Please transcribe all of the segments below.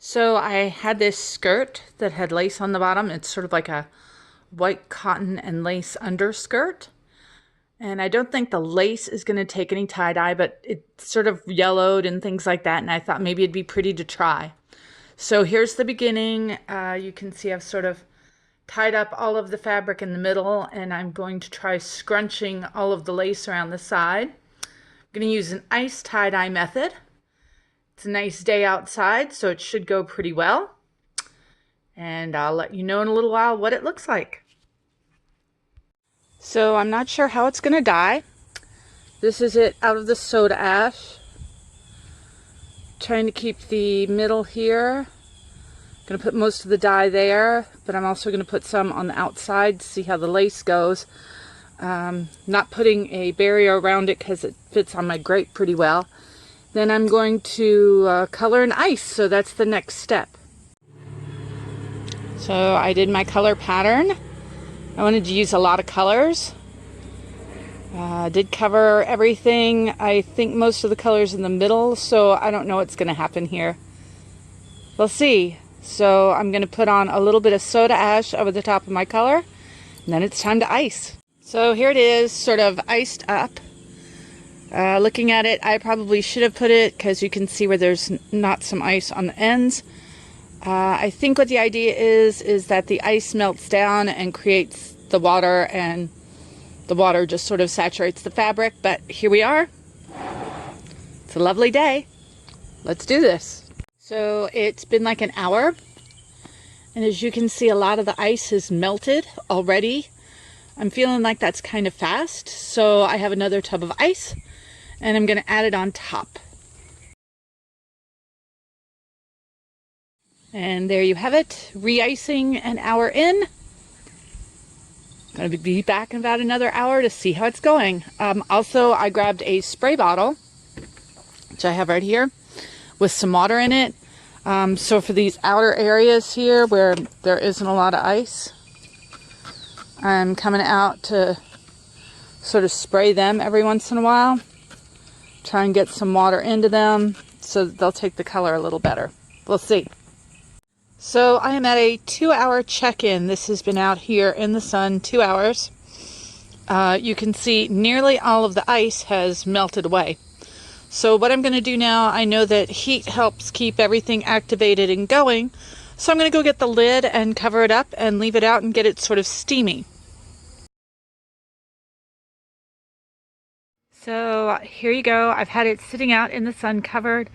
So I had this skirt that had lace on the bottom. It's sort of like a white cotton and lace underskirt. And I don't think the lace is going to take any tie-dye, but it's sort of yellowed and things like that. And I thought maybe it'd be pretty to try. So here's the beginning. You can see I've sort of tied up all of the fabric in the middle, and I'm going to try scrunching all of the lace around the side. I'm going to use an ice tie-dye method. It's a nice day outside, so it should go pretty well. And I'll let you know in a little while what it looks like. So I'm not sure how it's going to dye. This is it out of the soda ash. Trying to keep the middle here. Going to put most of the dye there, but I'm also going to put some on the outside to see how the lace goes. Not putting a barrier around it because it fits on my grate pretty well. Then I'm going to color in ice, so that's the next step. So I did my color pattern. I wanted to use a lot of colors. Did cover everything. I think most of the colors in the middle, so I don't know what's going to happen here. We'll see. So I'm going to put on a little bit of soda ash over the top of my color, and then it's time to ice. So here it is, sort of iced up. Looking at it, I probably should have put it because you can see where there's not some ice on the ends. I think what the idea is that the ice melts down and creates the water, and the water just sort of saturates the fabric. But here we are. It's a lovely day. Let's do this. So it's been like an hour, and as you can see, a lot of the ice has melted already. I'm feeling like that's kind of fast, so I have another tub of ice. And I'm going to add it on top. And there you have it, re-icing an hour in. Going to be back in about another hour to see how it's going. Also, I grabbed a spray bottle, which I have right here, with some water in it. So for these outer areas here where there isn't a lot of ice, I'm coming out to sort of spray them every once in a while. Try and get some water into them so that they'll take the color a little better. We'll see. So I am at a 2-hour check-in. This has been out here in the sun 2 hours. You can see nearly all of the ice has melted away. So what I'm going to do now, I know that heat helps keep everything activated and going. So I'm going to go get the lid and cover it up and leave it out and get it sort of steamy. So here you go. I've had it sitting out in the sun covered.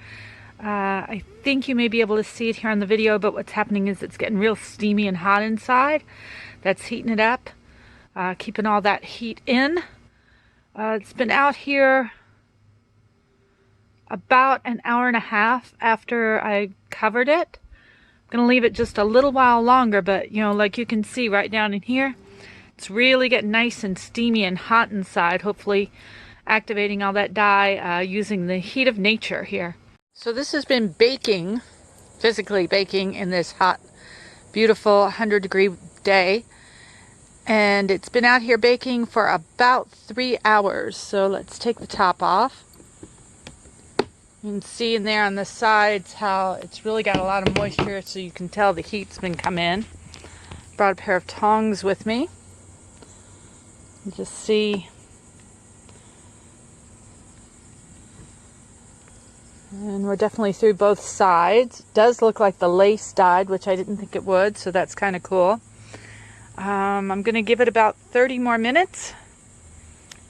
I think you may be able to see it here on the video, but what's happening is it's getting real steamy and hot inside. That's heating it up, keeping all that heat in. It's been out here about an hour and a half after I covered it. I'm going to leave it just a little while longer, but you know, like you can see right down in here, it's really getting nice and steamy and hot inside, hopefully activating all that dye using the heat of nature here. So this has been baking, physically baking in this hot, beautiful 100-degree day. And it's been out here baking for about 3 hours. So let's take the top off. You can see in there on the sides how it's really got a lot of moisture, so you can tell the heat's been come in. Brought a pair of tongs with me. You just see. And we're definitely through both sides. It does look like the lace dyed, which I didn't think it would, so that's kind of cool. I'm going to give it about 30 more minutes.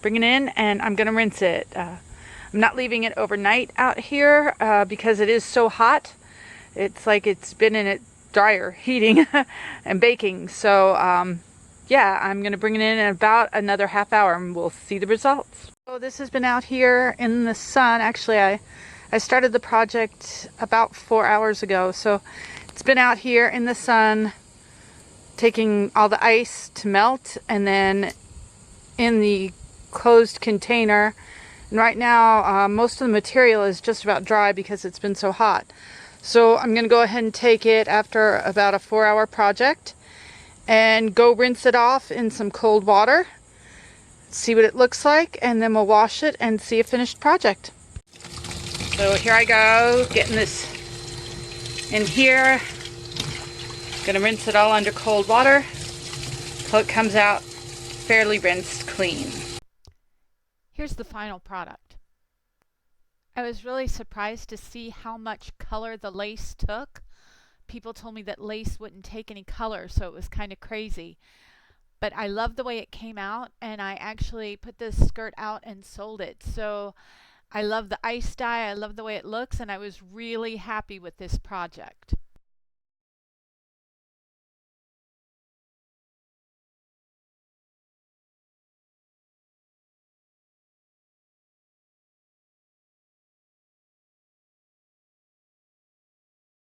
Bring it in, and I'm going to rinse it. I'm not leaving it overnight out here because it is so hot. It's like it's been in a dryer heating and baking. So yeah, I'm going to bring it in about another half hour and we'll see the results. So this has been out here in the sun. Actually, I started the project about 4 hours ago, so it's been out here in the sun taking all the ice to melt, and then in the closed container. And right now most of the material is just about dry because it's been so hot. So I'm going to go ahead and take it after about a 4-hour project and go rinse it off in some cold water, see what it looks like, and then we'll wash it and see a finished project. So here I go, getting this in here. Gonna rinse it all under cold water so it comes out fairly rinsed clean. Here's the final product. I was really surprised to see how much color the lace took. People told me that lace wouldn't take any color, so it was kind of crazy. But I love the way it came out, and I actually put this skirt out and sold it. So I love the ice dye, I love the way it looks, and I was really happy with this project.